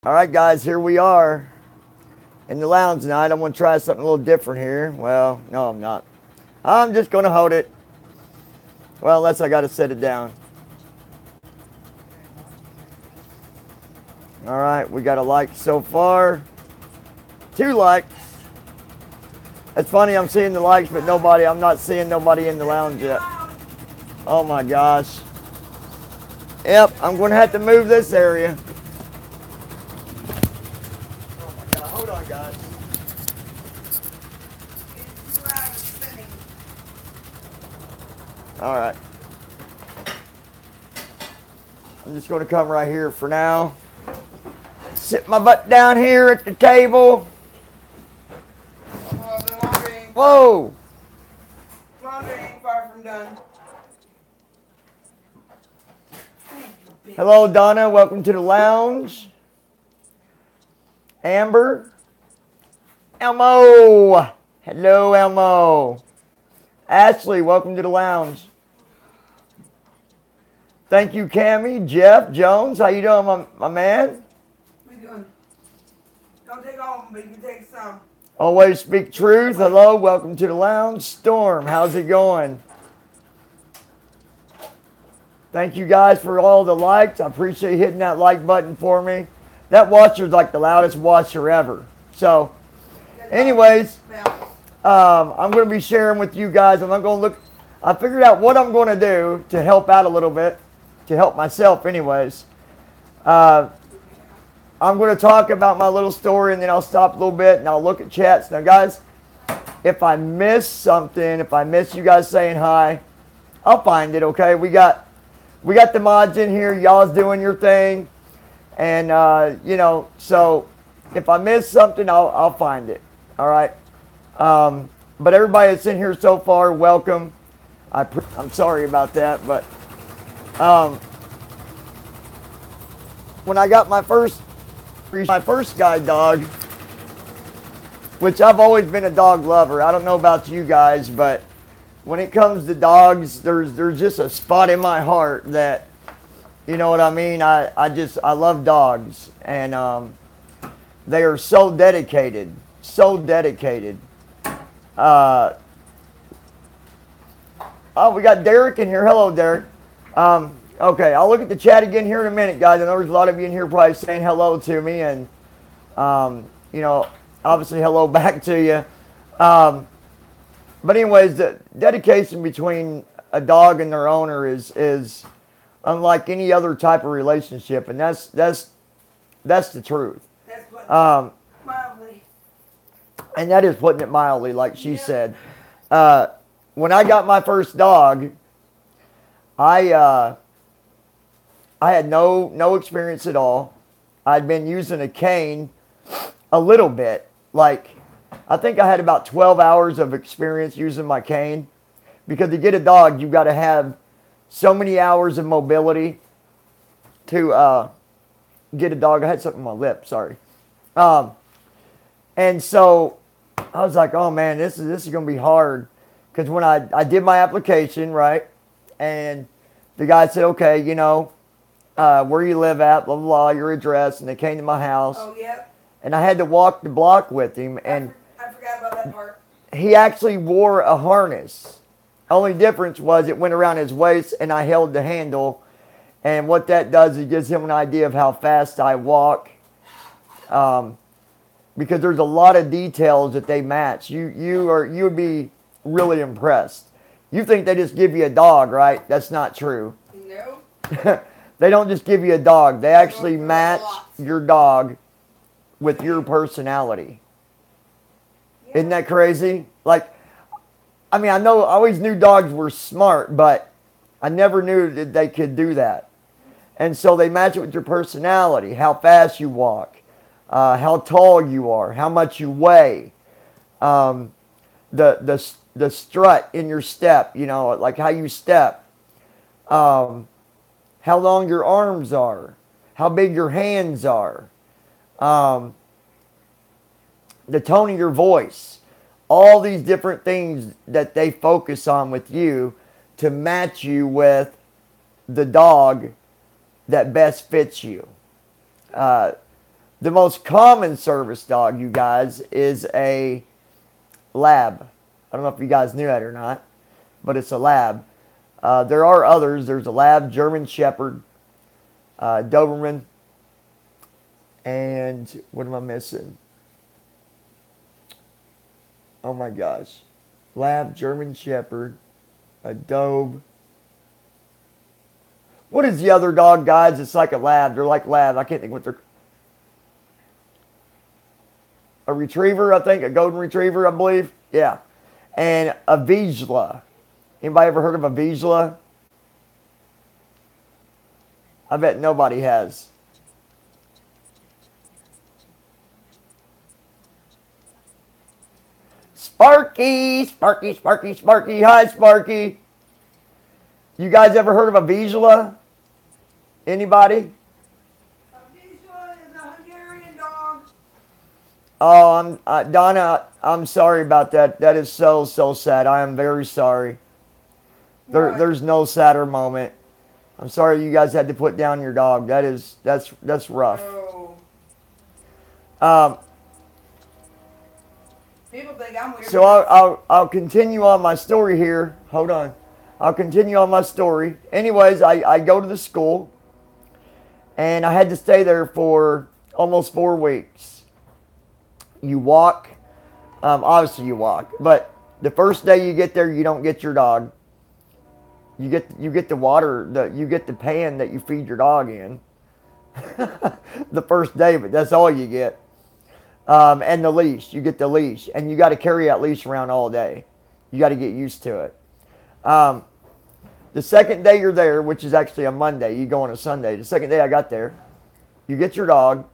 All right, guys, here we are in the lounge tonight. I'm going to try something a little different here. Well, no, I'm not. I'm just going to hold it. Well, unless I got to set it down. All right, we got a like so far. 2 likes. It's funny, I'm seeing the likes, but I'm not seeing nobody in the lounge yet. Oh my gosh. Yep, I'm going to have to move this area. Oh my God, hold on, guys. All right. I'm just going to come right here for now. Sit my butt down here at the table. Whoa! Laundry ain't far from done. Hello, Donna. Welcome to the lounge. Amber. Elmo. Hello, Elmo. Ashley, welcome to the lounge. Thank you, Cammie. Jeff Jones, how you doing, my man? We doing? Don't take all of them, but you can take some. Always speak truth. Hello, welcome to the lounge. Storm, how's it going? Thank you guys for all the likes. I appreciate hitting that like button for me. That washer's like the loudest washer ever. So, anyways, I'm going to be sharing with you guys. I'm not going to look. I figured out what I'm going to do to help out a little bit, to help myself, anyways. I'm going to talk about my little story, and then I'll stop a little bit and I'll look at chats. Now, guys, if I miss something, if I miss you guys saying hi, I'll find it. Okay, we got the mods in here. Y'all's doing your thing, and so if I miss something, I'll find it. All right. But everybody that's in here so far, welcome. I'm sorry about that, but when I got my first guide dog, which I've always been a dog lover. I don't know about you guys, but when it comes to dogs, there's just a spot in my heart that, you know what I mean? I love dogs, and they are so dedicated, so dedicated. Oh, we got Derek in here. Hello, Derek. Okay, I'll look at the chat again here in a minute, guys. I know there's a lot of you in here probably saying hello to me, and obviously hello back to you. But anyways, the dedication between a dog and their owner is unlike any other type of relationship, and that's the truth. Mildly. And that is putting it mildly, like she said. When I got my first dog, I had no experience at all. I'd been using a cane a little bit. Like, I think I had about 12 hours of experience using my cane. Because to get a dog, you've got to have so many hours of mobility to get a dog. I had something on my lip, sorry. And so I was like, oh man, this is going to be hard. Because when I did my application, right, and the guy said, okay, where you live at, blah, blah, blah, your address, and they came to my house. Oh, yep. And I had to walk the block with him, and I forgot about that part. he actually wore a harness. Only difference was it went around his waist, and I held the handle. And what that does is gives him an idea of how fast I walk. Because there's a lot of details that they match. You would be really impressed. You think they just give you a dog, right? That's not true. No. They don't just give you a dog. They actually match your dog with your personality. Yeah. Isn't that crazy? Like, I mean, I always knew dogs were smart, but I never knew that they could do that. And so they match it with your personality, how fast you walk, how tall you are, how much you weigh, the strut in your step, like how you step, how long your arms are, how big your hands are, the tone of your voice, all these different things that they focus on with you to match you with the dog that best fits you. The most common service dog, you guys, is a lab. I don't know if you guys knew that or not, but it's a lab. There are others. There's a lab, German Shepherd, Doberman, and what am I missing? Oh my gosh. Lab, German Shepherd, a Dobe. What is the other dog, guys? It's like a lab. They're like lab. I can't think what they're... A retriever, I think. A golden retriever, I believe. Yeah. And a Vizsla. Anybody ever heard of a Vizsla? I bet nobody has. Sparky, Sparky, Sparky, Sparky. Hi, Sparky. You guys ever heard of a Vizsla? Anybody? A Vizsla is a Hungarian dog. Oh, Donna, I'm sorry about that. That is so sad. I am very sorry. There's no sadder moment. I'm sorry you guys had to put down your dog. That's rough. Oh. People think I'm weird. So I'll continue on my story here. Hold on. I'll continue on my story. Anyways, I go to the school, and I had to stay there for almost 4 weeks. You walk. Obviously you walk, but the first day you get there, you don't get your dog. You get the water, you get the pan that you feed your dog in. The first day, but that's all you get. And the leash, you get the leash, and you got to carry that leash around all day. You got to get used to it. The second day you're there, which is actually a Monday, you go on a Sunday. The second day I got there, you get your dog,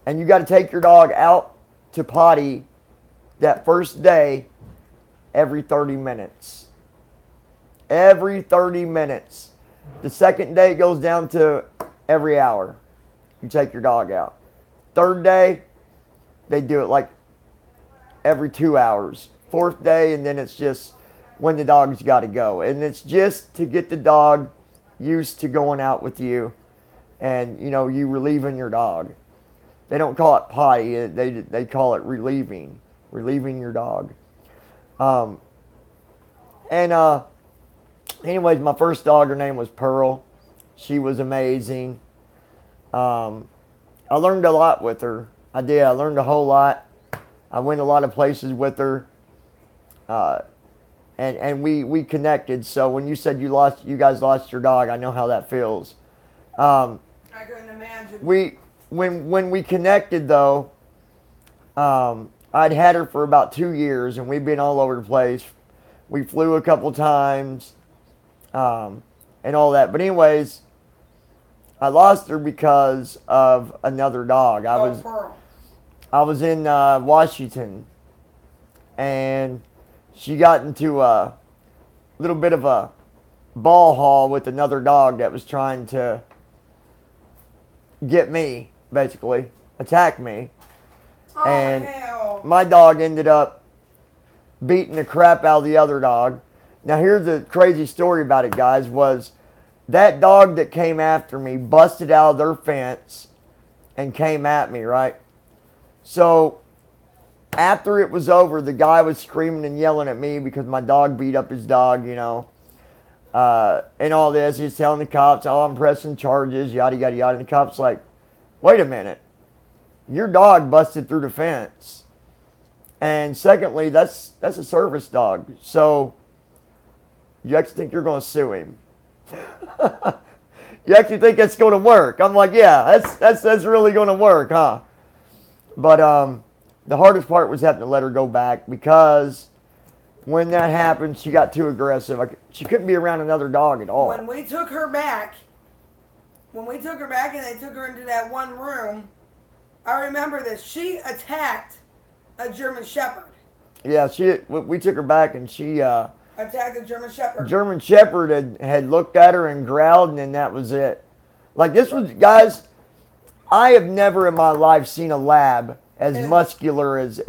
and you got to take your dog out to potty that first day every 30 minutes. Every 30 minutes. The second day it goes down to every hour. You take your dog out. Third day, they do it like every 2 hours. Fourth day, and then it's just when the dog's got to go. And it's just to get the dog used to going out with you and, you relieving your dog. They don't call it potty. They call it relieving your dog. Anyways, my first dog, her name was Pearl. She was amazing. I learned a lot with her. I did. I learned a whole lot. I went a lot of places with her. And we connected. So when you said you guys lost your dog, I know how that feels. I couldn't imagine. When we connected though, I'd had her for about 2 years, and we'd been all over the place. We flew a couple times, and all that. But anyways, I lost her because of another dog. I was in Washington, and she got into a little bit of a ball haul with another dog that was trying to get me, basically, attack me. And hell. My dog ended up beating the crap out of the other dog. Now here's the crazy story about it, guys, was that dog that came after me busted out of their fence and came at me, right? So after it was over, the guy was screaming and yelling at me because my dog beat up his dog, and all this. He's telling the cops, oh, I'm pressing charges, yada, yada, yada. And the cop's like, wait a minute. Your dog busted through the fence. And secondly, that's a service dog. So you actually think you're going to sue him. You actually think it's going to work. I'm like, yeah, that's really going to work, huh? But the hardest part was having to let her go back, because when that happened, she got too aggressive. She couldn't be around another dog at all. When we took her back and they took her into that one room, I remember this. She attacked a German Shepherd. Yeah, we took her back, and she attacked a German Shepherd. German Shepherd had looked at her and growled, and then that was it. Like, this was, guys, I have never in my life seen a lab as muscular as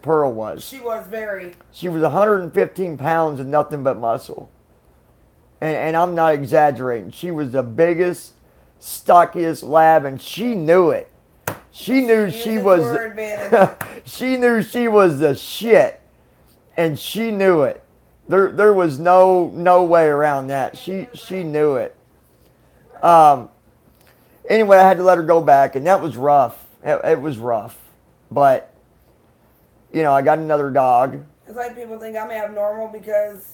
Pearl was. She was very. She was 115 pounds and nothing but muscle. And I'm not exaggerating. She was the biggest, stockiest lab, and she knew it. She knew she was. She knew she was the shit, and she knew it. There was no way around that. She knew it. Anyway, I had to let her go back, and that was rough. It was rough, but you know, I got another dog. It's like people think I'm abnormal because.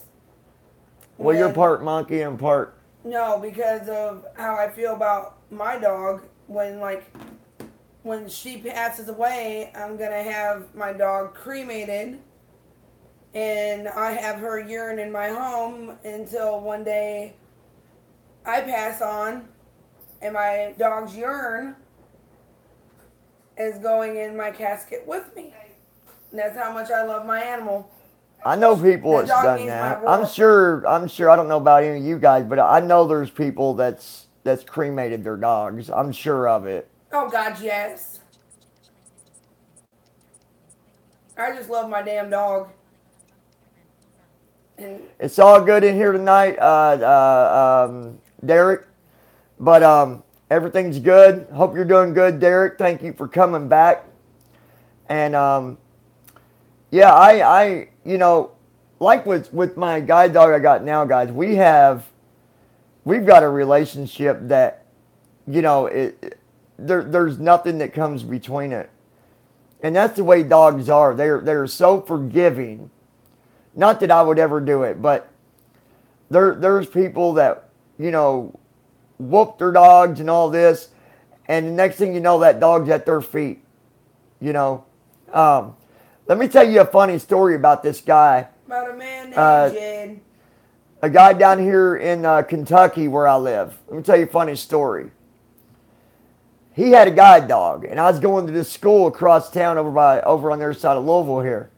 Well, you're part monkey and part. No, because of how I feel about my dog. When she passes away, I'm gonna have my dog cremated, and I have her urine in my home until one day I pass on, and my dog's urine is going in my casket with me. And that's how much I love my animal. I know people that's done that. I'm sure. I don't know about any of you guys, but I know there's people that's cremated their dogs. I'm sure of it. Oh God, yes. I just love my damn dog. And it's all good in here tonight, Derek. But everything's good. Hope you're doing good, Derek. Thank you for coming back. And yeah, I you know, like with my guide dog I got now, guys, we've got a relationship that, you know, there's nothing that comes between it. And that's the way dogs are. They're so forgiving. Not that I would ever do it, but there's people that, you know, whoop their dogs and all this, and the next thing you know, that dog's at their feet. You know. Let me tell you a funny story about this guy. About a man named Jed. A guy down here in Kentucky where I live. Let me tell you a funny story. He had a guide dog, and I was going to this school across town over on the other side of Louisville here.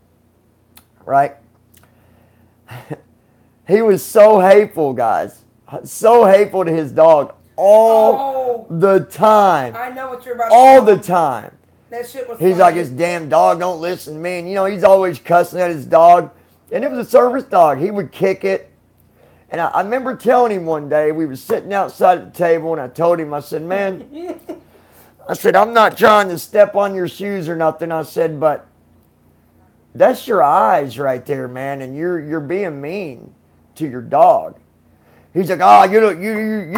Right? He was so hateful, guys. So hateful to his dog all the time. I know what you're about to all the time. That shit was He's funny. like, his damn dog don't listen to me. And, you know, he's always cussing at his dog. And it was a service dog. He would kick it. And I remember telling him one day, we were sitting outside at the table, and I told him, I said, man, I said, I'm not trying to step on your shoes or nothing. I said, but that's your eyes right there, man, and you're being mean to your dog. He's like, oh, you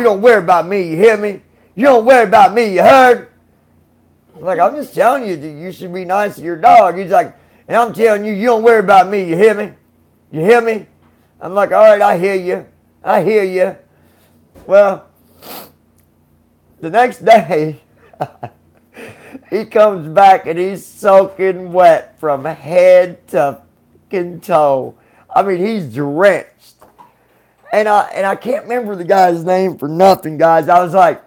don't worry about me, you hear me? You don't worry about me, you heard? I'm like, I'm just telling you that you should be nice to your dog. He's like, and I'm telling you, you don't worry about me, you hear me? You hear me? I'm like, all right, I hear you. I hear you. Well, the next day, he comes back and he's soaking wet from head to fucking toe. I mean, he's drenched. And I can't remember the guy's name for nothing, guys. I was like,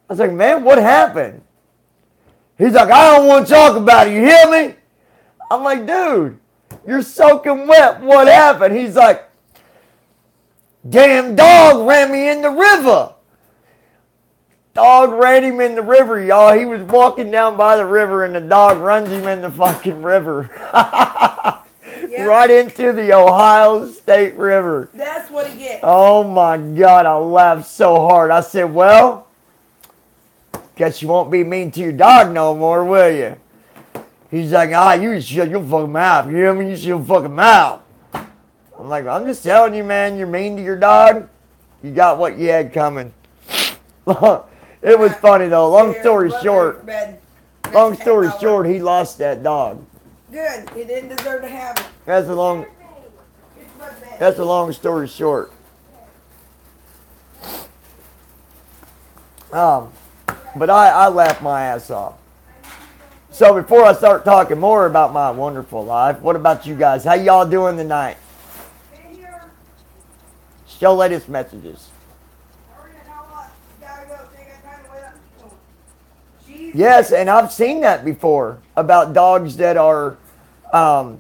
man, what happened? He's like, I don't want to talk about it. You hear me? I'm like, dude, you're soaking wet. What happened? He's like, damn dog ran me in the river. Dog ran him in the river, y'all. He was walking down by the river, and the dog runs him in the fucking river. Yep. Right into the Ohio State River. That's what he gets. Oh, my God. I laughed so hard. I said, well, guess you won't be mean to your dog no more, will you? He's like, you shut your fucking mouth. You hear me? You shut your fucking mouth. I'm like, I'm just telling you, man, you're mean to your dog. You got what you had coming. It was funny, though. Long story short, he lost that dog. Good. He didn't deserve to have it. That's a long story short. But I laughed my ass off. So before I start talking more about my wonderful life, what about you guys? How y'all doing tonight? Show latest messages. Yes, and I've seen that before about dogs that are, you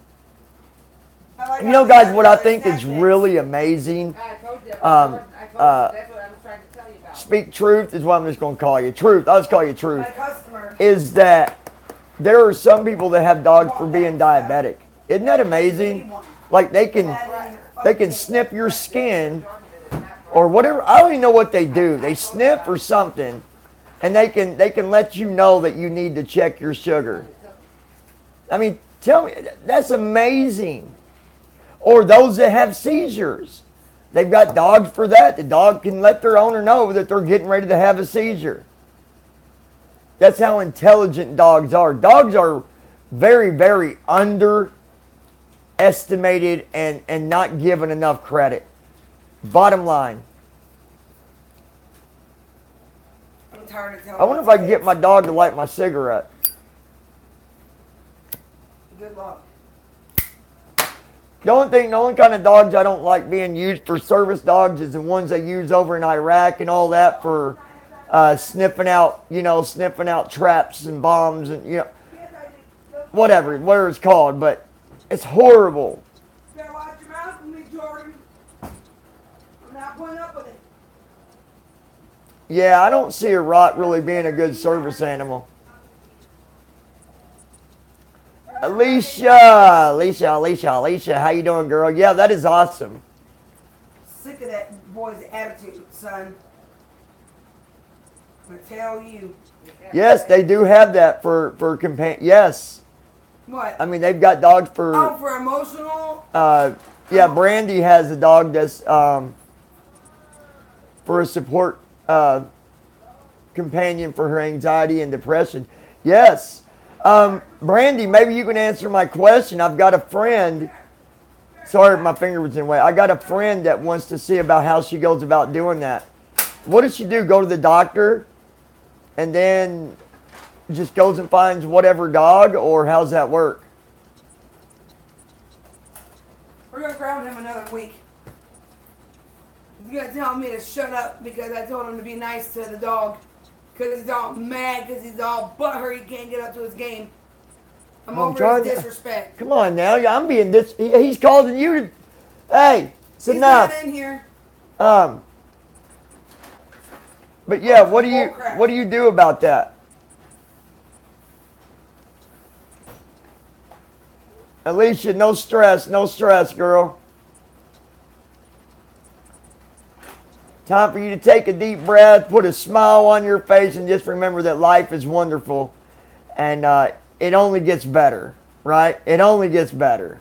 know, guys, what I think is really amazing. Speak truth is what I'm just going to call you. Truth. I'll just call you truth. Is that there are some people that have dogs for being diabetic. Isn't that amazing? Like they can snip your skin or whatever. I don't even know what they do. They sniff or something, and they can let you know that you need to check your sugar. I mean, tell me, that's amazing. Or those that have seizures. They've got dogs for that. The dog can let their owner know that they're getting ready to have a seizure. That's how intelligent dogs are. Dogs are very, very underestimated and not given enough credit. Bottom line. I'm tired of telling I wonder if I can get my dog to light my cigarette. Good luck. The only kind of dogs I don't like being used for service dogs is the ones they use over in Iraq and all that for sniffing out traps and bombs and whatever it's called, but it's horrible. You better watch your mouth with me, Jordan. I'm not putting up with it. Yeah, I don't see a rot really being a good service animal. Alicia, how you doing, girl? Yeah, that is awesome. Sick of that boy's attitude, son. I'm gonna tell you. Yes, they do have that for companion. Yes. What? I mean, they've got dogs for. Oh, for emotional. Yeah, Brandy has a dog that's for a support companion for her anxiety and depression. Yes. Brandy, maybe you can answer my question. I've got a friend. Sorry, my finger was in the way. I got a friend that wants to see about how she goes about doing that. What does she do? Go to the doctor and then just goes and finds whatever dog, or how's that work? We're gonna ground him another week. He's gonna tell me to shut up because I told him to be nice to the dog. Because he's all mad because he's all butthurt he can't get up to his game. I'm over his disrespect. Come on now. I'm being he's causing you to. Hey, it's enough. He's not in here. But yeah, what do you do about that? Alicia, no stress, girl. Time for you to take a deep breath, put a smile on your face, and just remember that life is wonderful. And it only gets better, right? It only gets better.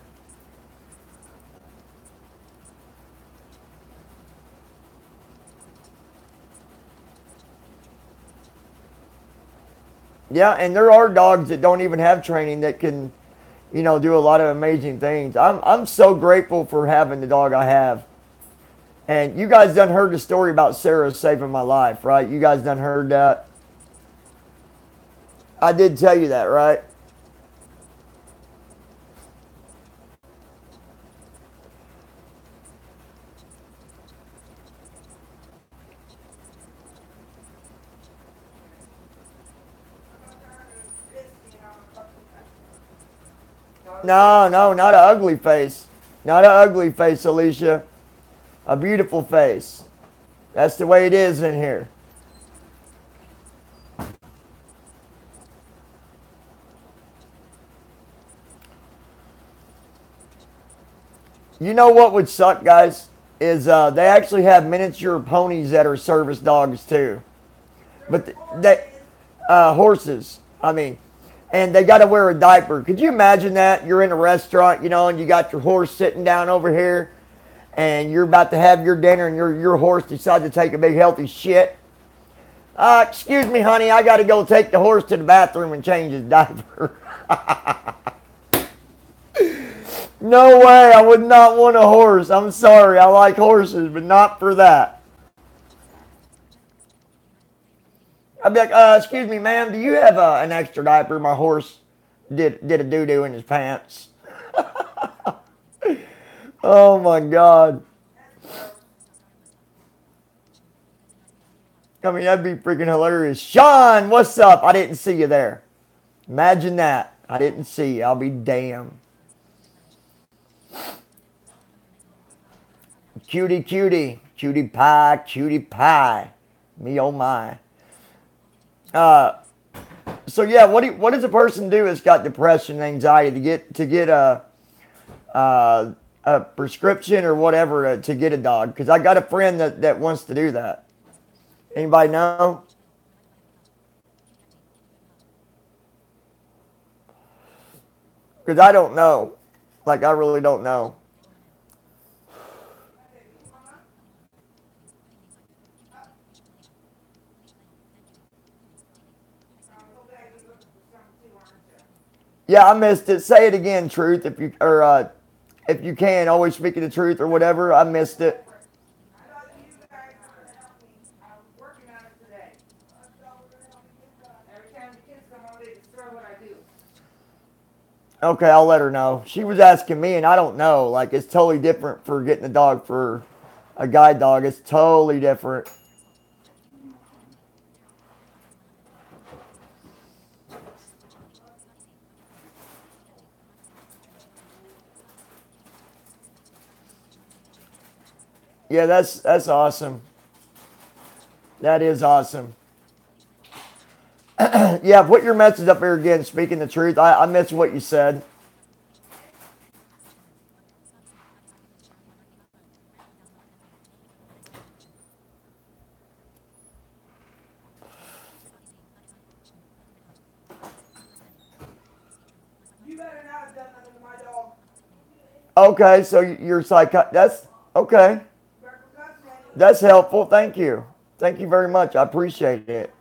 Yeah, and there are dogs that don't even have training that can, do a lot of amazing things. I'm so grateful for having the dog I have. And you guys done heard the story about Sarah saving my life, right? You guys done heard that? I did tell you that, right? No, not an ugly face. Not an ugly face, Alicia. A beautiful face. That's the way it is in here. You know what would suck, guys? Is they actually have miniature ponies that are service dogs too. But horses, I mean. And they got to wear a diaper. Could you imagine that? You're in a restaurant, and you got your horse sitting down over here, and you're about to have your dinner, and your horse decides to take a big healthy shit. Excuse me, honey, I got to go take the horse to the bathroom and change his diaper. No way, I would not want a horse. I'm sorry, I like horses, but not for that. I'd be like, excuse me, ma'am, do you have an extra diaper? My horse did a doo-doo in his pants. Oh, my God. I mean, that'd be freaking hilarious. Sean, what's up? I didn't see you there. Imagine that. I didn't see you. I'll be damned. Cutie. Cutie pie. Me, oh, my. So yeah, what does a person do that's got depression and anxiety to get a prescription or whatever to get a dog? Because I got a friend that wants to do that. Anybody know? Because I don't know. Like, I really don't know. Yeah, I missed it. Say it again, Truth, if you can. Always speaking the truth or whatever. I missed it. Okay, I'll let her know. She was asking me, and I don't know. Like, it's totally different for getting a dog for a guide dog. It's totally different. Yeah, that's awesome. That is awesome. Yeah, put your message up here again, speaking the truth. I missed what you said. You better not have done nothing to my dog. Okay, so you're that's okay. That's helpful. Thank you. Thank you very much. I appreciate it.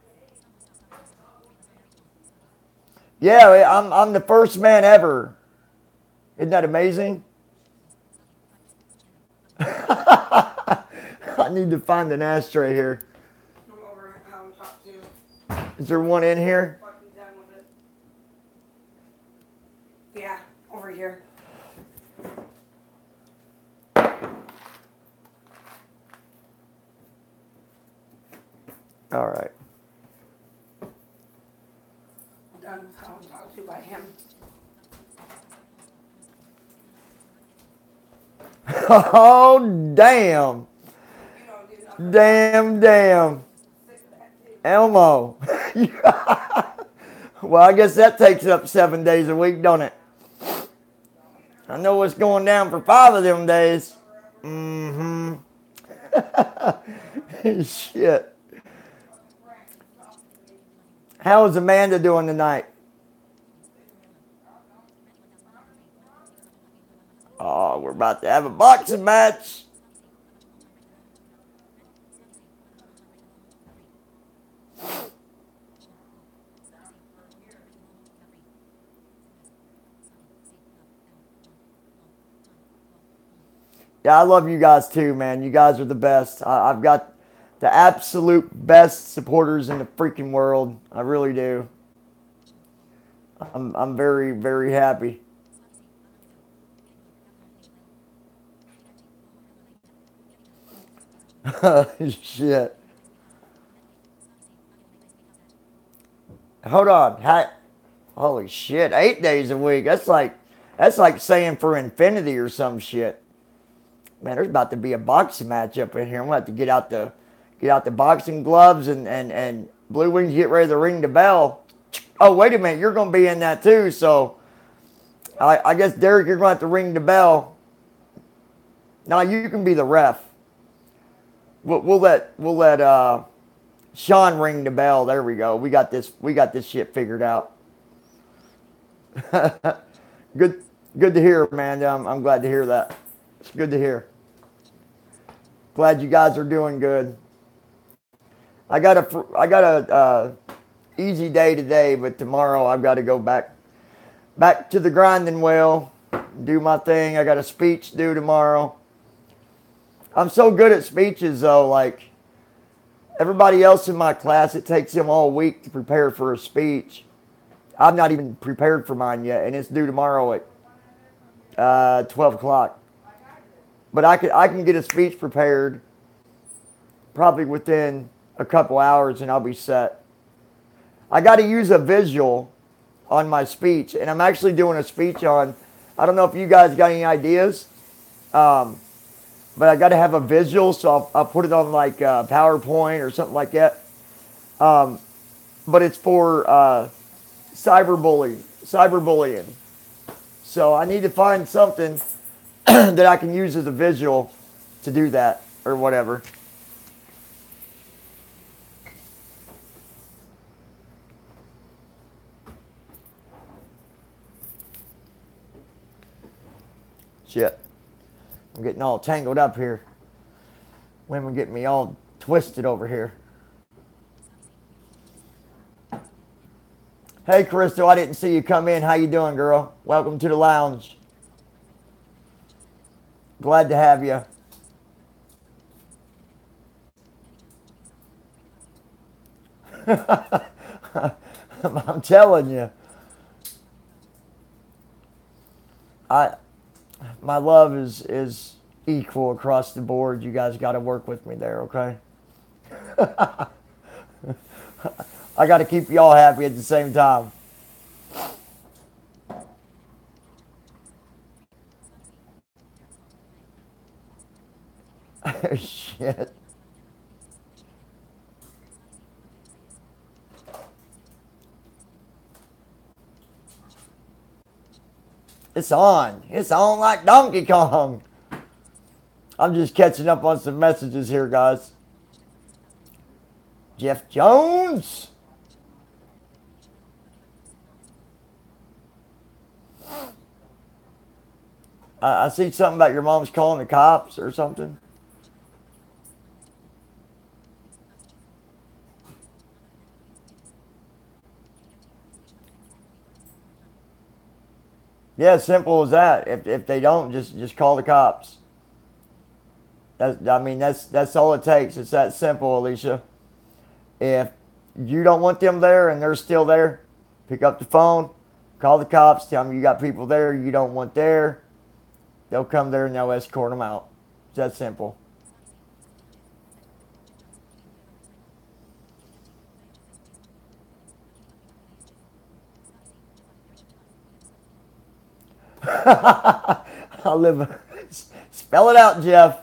Yeah, I'm the first man ever. Isn't that amazing? I need to find an ashtray here. I'm over top two. Is there one in here? Fucking done with it. Yeah, over here. All right. I'm done with how I'm talked to by him. Oh, damn. You don't do nothing. Damn. Sick of that too. Elmo. Well, I guess that takes up 7 days a week, don't it? I know what's going down for 5 of them days. Mm-hmm. Shit. How is Amanda doing tonight? Oh, we're about to have a boxing match. Yeah, I love you guys too, man. You guys are the best. I've got the absolute best supporters in the freaking world. I really do. I'm very, very happy. Shit. Hold on. Holy shit. 8 days a week. That's like saying for infinity or some shit. Man, there's about to be a boxing match up in here. I'm gonna have to get out the boxing gloves and Blue Wings get ready to ring the bell. Oh, wait a minute, you're gonna be in that too, so I guess Derek, you're gonna have to ring the bell. Now you can be the ref. We'll let Sean ring the bell. There we go. We got this shit figured out. Good to hear, man. I'm glad to hear that. It's good to hear. Glad you guys are doing good. I got a easy day today, but tomorrow I've got to go back to the grinding wheel, do my thing. I got a speech due tomorrow. I'm so good at speeches though. Like everybody else in my class, it takes them all week to prepare for a speech. I'm not even prepared for mine yet, and it's due tomorrow at 12 o'clock. But I can get a speech prepared probably within a couple hours, and I'll be set. I got to use a visual on my speech, and I'm actually doing a speech on, I don't know if you guys got any ideas, but I got to have a visual, so I'll put it on like PowerPoint or something like that. But it's for cyberbullying. So I need to find something that I can use as a visual to do that or whatever. Shit. I'm getting all tangled up here. Women get me all twisted over here. Hey, Crystal, I didn't see you come in. How you doing, girl? Welcome to the lounge. Glad to have you. I'm telling you. My love is equal across the board. You guys got to work with me there, okay? I got to keep y'all happy at the same time. Shit. It's on. It's on like Donkey Kong. I'm just catching up on some messages here, guys. Jeff Jones. I see something about your mom's calling the cops or something. Yeah, simple as that. If they don't, just call the cops. That's all it takes. It's that simple, Alicia. If you don't want them there and they're still there, pick up the phone, call the cops, tell them you got people there you don't want there. They'll come there and they'll escort them out. It's that simple. I'll live. Spell it out, Jeff.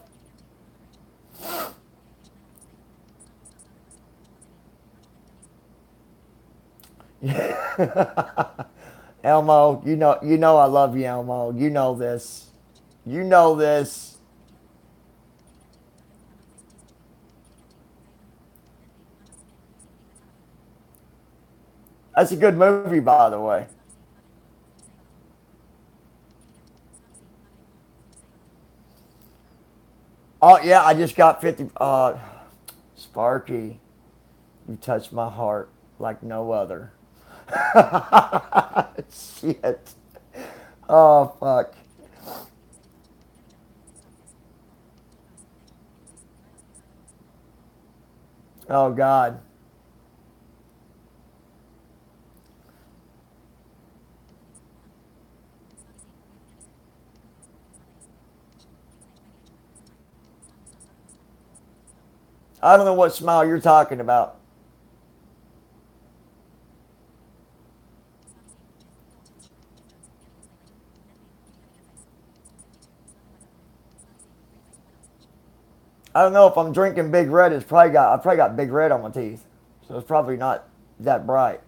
Elmo, you know I love you, Elmo. You know this. You know this. That's a good movie, by the way. Oh yeah, I just got 50. Sparky, you touched my heart like no other. Shit. Oh fuck. Oh God. I don't know what smile you're talking about. I don't know if I'm drinking Big Red. I probably got Big Red on my teeth, so it's probably not that bright.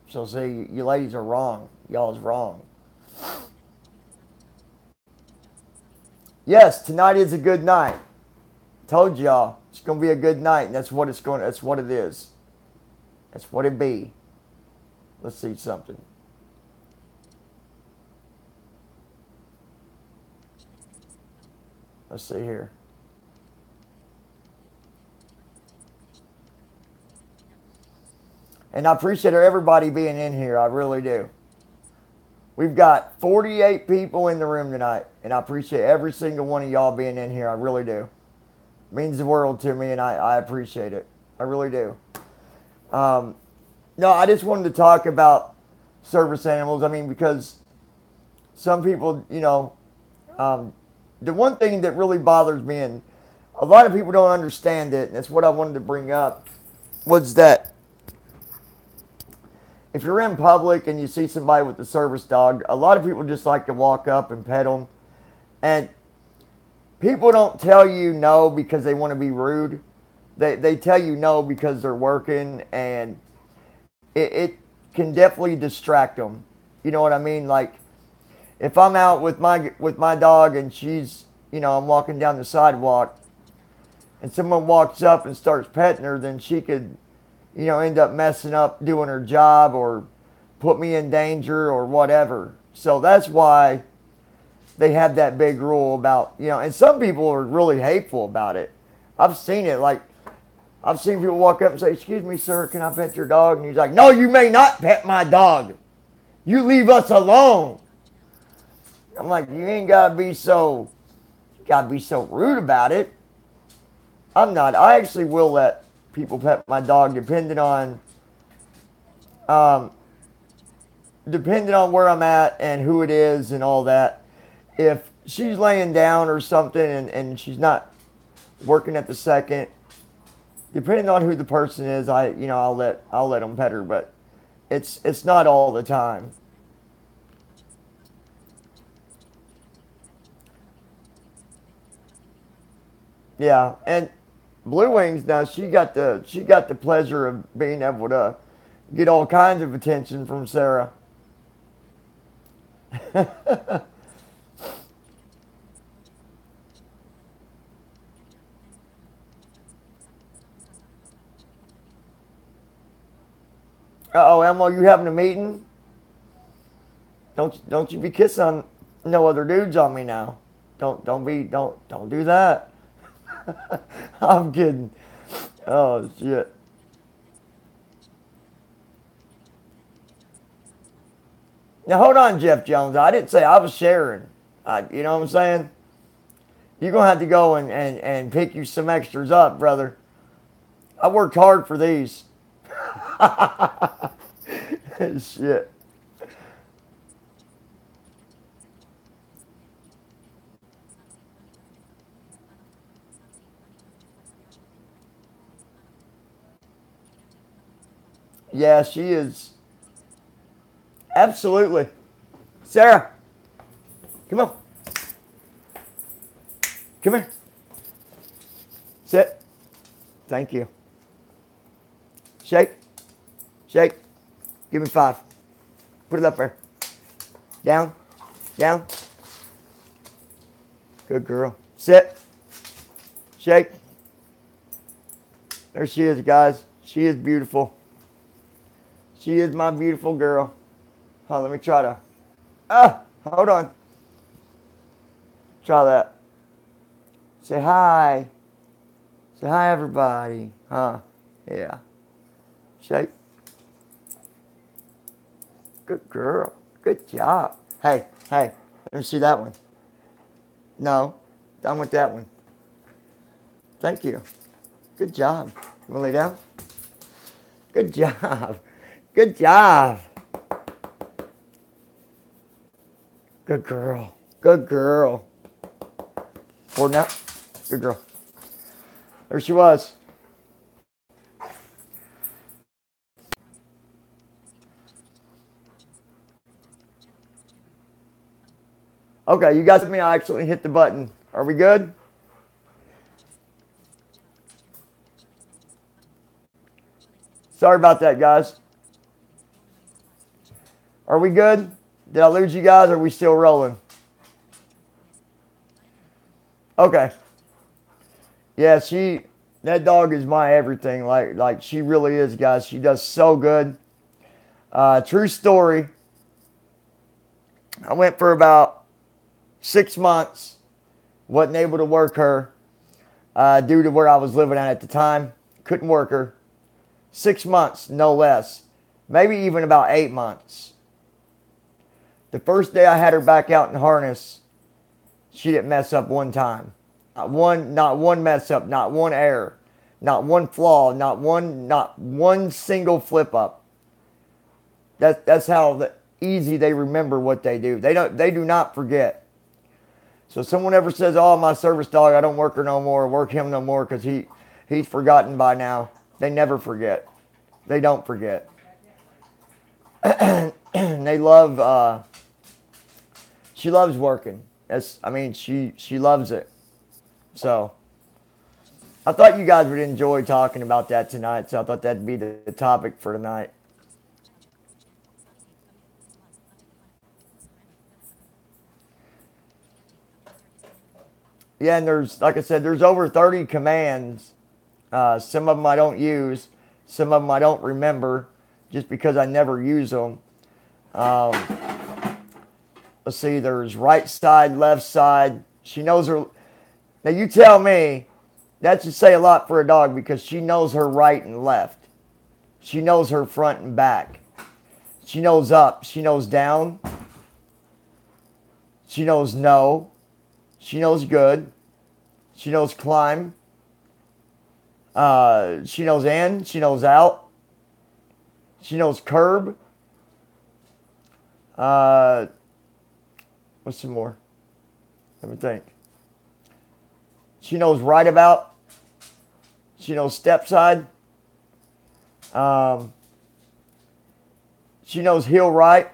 So see, you ladies are wrong. Y'all's wrong. Yes, tonight is a good night. Told y'all it's gonna be a good night, and that's what it's going. That's what it is. That's what it be. Let's see something. Let's see here. And I appreciate everybody being in here. I really do. We've got 48 people in the room tonight, and I appreciate every single one of y'all being in here. I really do. It means the world to me, and I appreciate it. I really do. No, I just wanted to talk about service animals. I mean, because some people, the one thing that really bothers me, and a lot of people don't understand it, and that's what I wanted to bring up, was that if you're in public and you see somebody with a service dog, a lot of people just like to walk up and pet them. And people don't tell you no because they want to be rude. They tell you no because they're working, and it can definitely distract them. You know what I mean? Like, if I'm out with my dog and she's, I'm walking down the sidewalk and someone walks up and starts petting her, then she could, end up messing up doing her job or put me in danger or whatever. So that's why they have that big rule about, and some people are really hateful about it. I've seen it. Like, I've seen people walk up and say, "Excuse me, sir, can I pet your dog?" And he's like, "No, you may not pet my dog. You leave us alone." I'm like, you ain't gotta be so rude about it. I'm not. I actually will let people pet my dog um, depending on where I'm at and who it is and all that. If she's laying down or something and she's not working at the second, depending on who the person is, I'll let them pet her, but it's not all the time. Yeah, and Blue Wings now she got the pleasure of being able to get all kinds of attention from Sarah. Uh-oh, Emma, you having a meeting? Don't you be kissing no other dudes on me now. Don't do that. I'm kidding. Oh shit. Now hold on, Jeff Jones. I didn't say I was sharing. You know what I'm saying? You're gonna have to go and pick you some extras up, brother. I worked hard for these. Shit. Yeah, she is. Absolutely. Sarah, come on. Come here. Sit. Thank you. Shake. Shake. Give me 5. Put it up there. Down. Down. Good girl. Sit. Shake. There she is, guys. She is beautiful. She is my beautiful girl. Let me try to. Hold on. Try that. Say hi. Say hi, everybody. Huh? Yeah. Shake. Good girl. Good job. Hey. Let me see that one. No. Done with that one. Thank you. Good job. You want to lay down? Good job. Good job. Good girl. Good girl. Forward now. Good girl. There she was. Okay, you guys with me? I accidentally hit the button. Are we good? Sorry about that, guys. Are we good? Did I lose you guys? Or are we still rolling? Okay. Yeah, that dog is my everything. Like she really is, guys. She does so good. True story. I went for about 6 months. Wasn't able to work her due to where I was living at the time. Couldn't work her. 6 months, no less. Maybe even about 8 months. The first day I had her back out in harness, she didn't mess up one time. Not one mess up, not one error, not one flaw, not one single flip up. That's how easy they remember what they do. They do not forget. So if someone ever says, "Oh, my service dog, I don't work her no more, work him no more because he's forgotten by now," they never forget. They don't forget. They love. She loves working. She loves it. So I thought you guys would enjoy talking about that tonight. So I thought that'd be the topic for tonight. yeah, and there's, like I said, there's over 30 commands. Some of them I don't use. Some of them I don't remember just because I never use them. Um, let's see, there's right side, left side. She knows her. Now you tell me, that should say a lot for a dog because she knows her right and left. She knows her front and back. She knows up. She knows down. She knows no. She knows good. She knows climb. She knows in. She knows out. She knows curb. What's some more? Let me think. She knows right about. She knows step side. She knows heel right.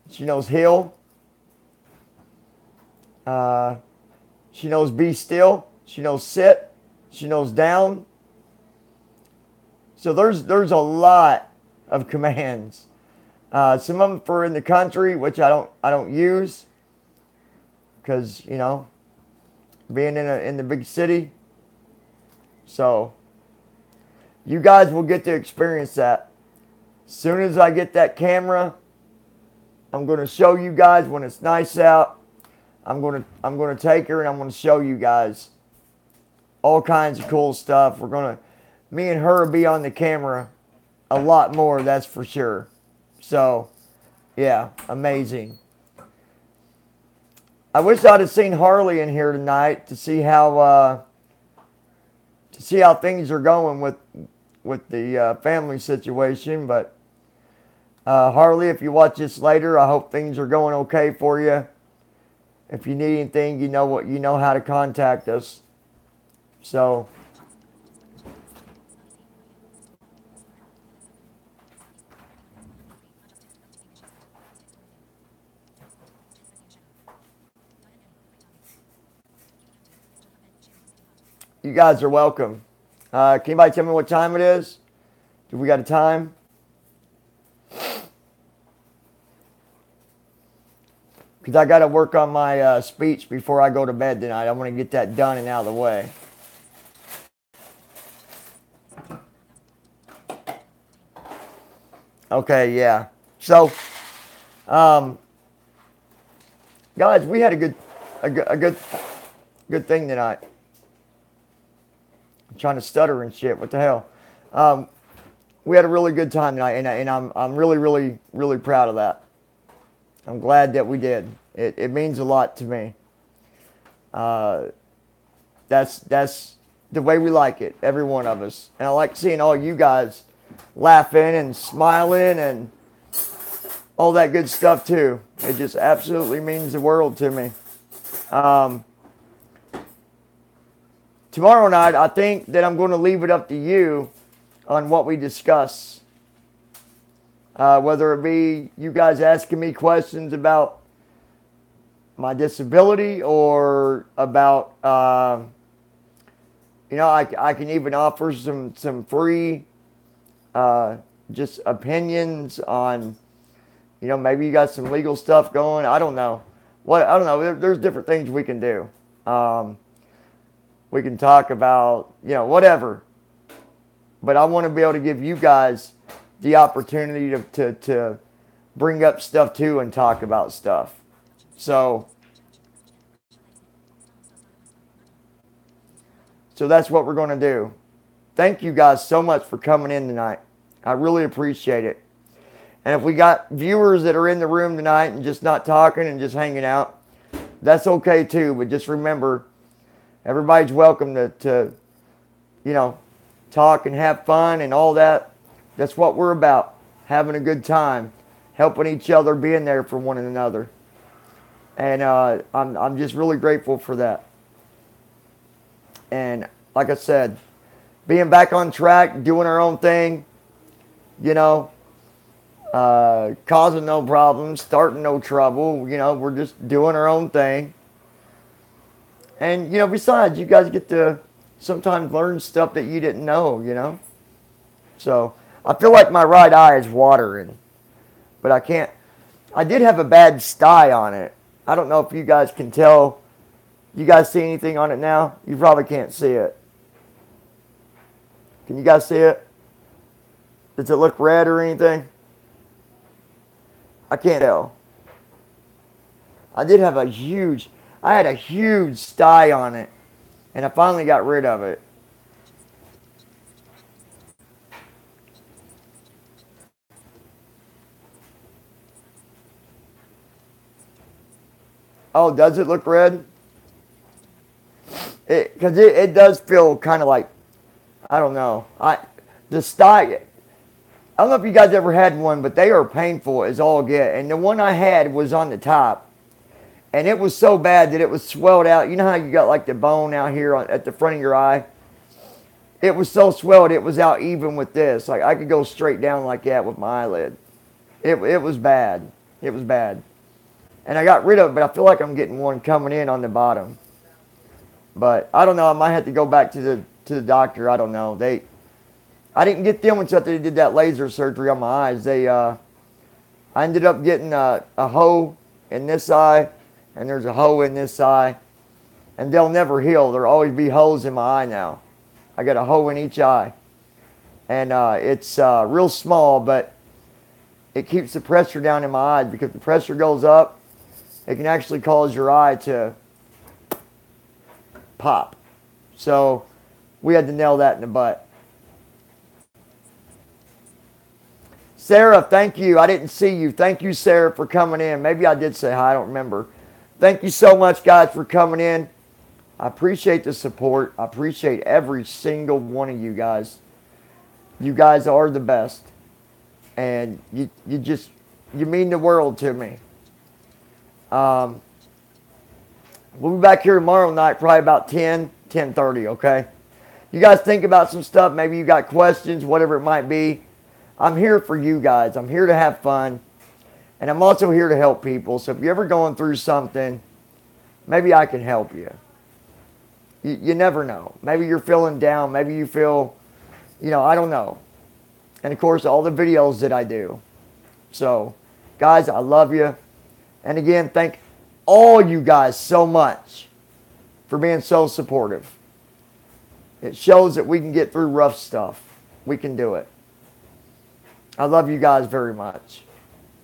She knows heel. She knows be still. She knows sit. She knows down. So there's a lot of commands. Some of them for in the country, which I don't use because being in the big city. So you guys will get to experience that. As soon as I get that camera, I'm going to show you guys when it's nice out. I'm going to take her and I'm going to show you guys all kinds of cool stuff. Me and her will be on the camera a lot more, that's for sure. So, yeah, amazing. I wish I'd have seen Harley in here tonight to see how things are going with the family situation. But Harley, if you watch this later, I hope things are going okay for you. If you need anything, you know how to contact us. So you guys are welcome. Can anybody tell me what time it is? Do we got a time? Because I got to work on my speech before I go to bed tonight. I want to get that done and out of the way. Okay, yeah. So, guys, we had a good thing tonight. I'm trying to stutter and shit. What the hell? We had a really good time tonight, and I'm really, really, really proud of that. I'm glad that we did. It means a lot to me. That's the way we like it, every one of us. And I like seeing all you guys laughing and smiling and all that good stuff too. It just absolutely means the world to me. Tomorrow night, I think that I'm going to leave it up to you on what we discuss. Whether it be you guys asking me questions about my disability or about, I can even offer some free just opinions on, maybe you got some legal stuff going. I don't know. I don't know. There's different things we can do. We can talk about, whatever. But I want to be able to give you guys the opportunity to bring up stuff too and talk about stuff. So that's what we're going to do. Thank you guys so much for coming in tonight. I really appreciate it. And if we got viewers that are in the room tonight and just not talking and just hanging out, that's okay too. But just remember, everybody's welcome to talk and have fun and all that. That's what we're about. Having a good time. Helping each other, being there for one another. And I'm just really grateful for that. And like I said, being back on track, doing our own thing, causing no problems, starting no trouble. We're just doing our own thing. And, besides, you guys get to sometimes learn stuff that you didn't know, So, I feel like my right eye is watering. But I can't. I did have a bad sty on it. I don't know if you guys can tell, You guys see anything on it now? You probably can't see it. Can you guys see it? Does it look red or anything? I can't tell. I had a huge sty on it, and I finally got rid of it. Oh, does it look red? Because it does feel kind of like, I don't know. The sty, I don't know if you guys ever had one, but they are painful as all get. And the one I had was on the top. And it was so bad that it was swelled out. You know how you got like the bone out here at the front of your eye? It was so swelled, it was out even with this. Like I could go straight down like that with my eyelid. It was bad. It was bad. And I got rid of it, but I feel like I'm getting one coming in on the bottom. But I don't know. I might have to go back to the doctor. I don't know. I didn't get them until they did that laser surgery on my eyes. I ended up getting a hoe in this eye, and there's a hoe in this eye, and they'll never heal. There'll always be holes in my eye now. I got a hoe in each eye, and it's real small, but it keeps the pressure down in my eyes because the pressure goes up. It can actually cause your eye to pop. So we had to nail that in the butt. Sarah, thank you. I didn't see you. Thank you, Sarah, for coming in. Maybe I did say hi. I don't remember. Thank you so much, guys, for coming in. I appreciate the support. I appreciate every single one of you guys. You guys are the best. And you mean the world to me. We'll be back here tomorrow night, probably about 10:30, okay? You guys think about some stuff. Maybe you got questions, whatever it might be. I'm here for you guys. I'm here to have fun. And I'm also here to help people. So if you're ever going through something, maybe I can help you. You never know. Maybe you're feeling down. Maybe you feel, I don't know. And of course, all the videos that I do. So, guys, I love you. And again, thank all you guys so much for being so supportive. It shows that we can get through rough stuff. We can do it. I love you guys very much.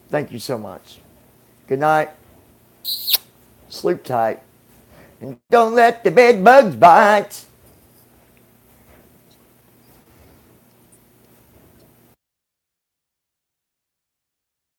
Thank you so much. Good night. Sleep tight. And don't let the bed bugs bite.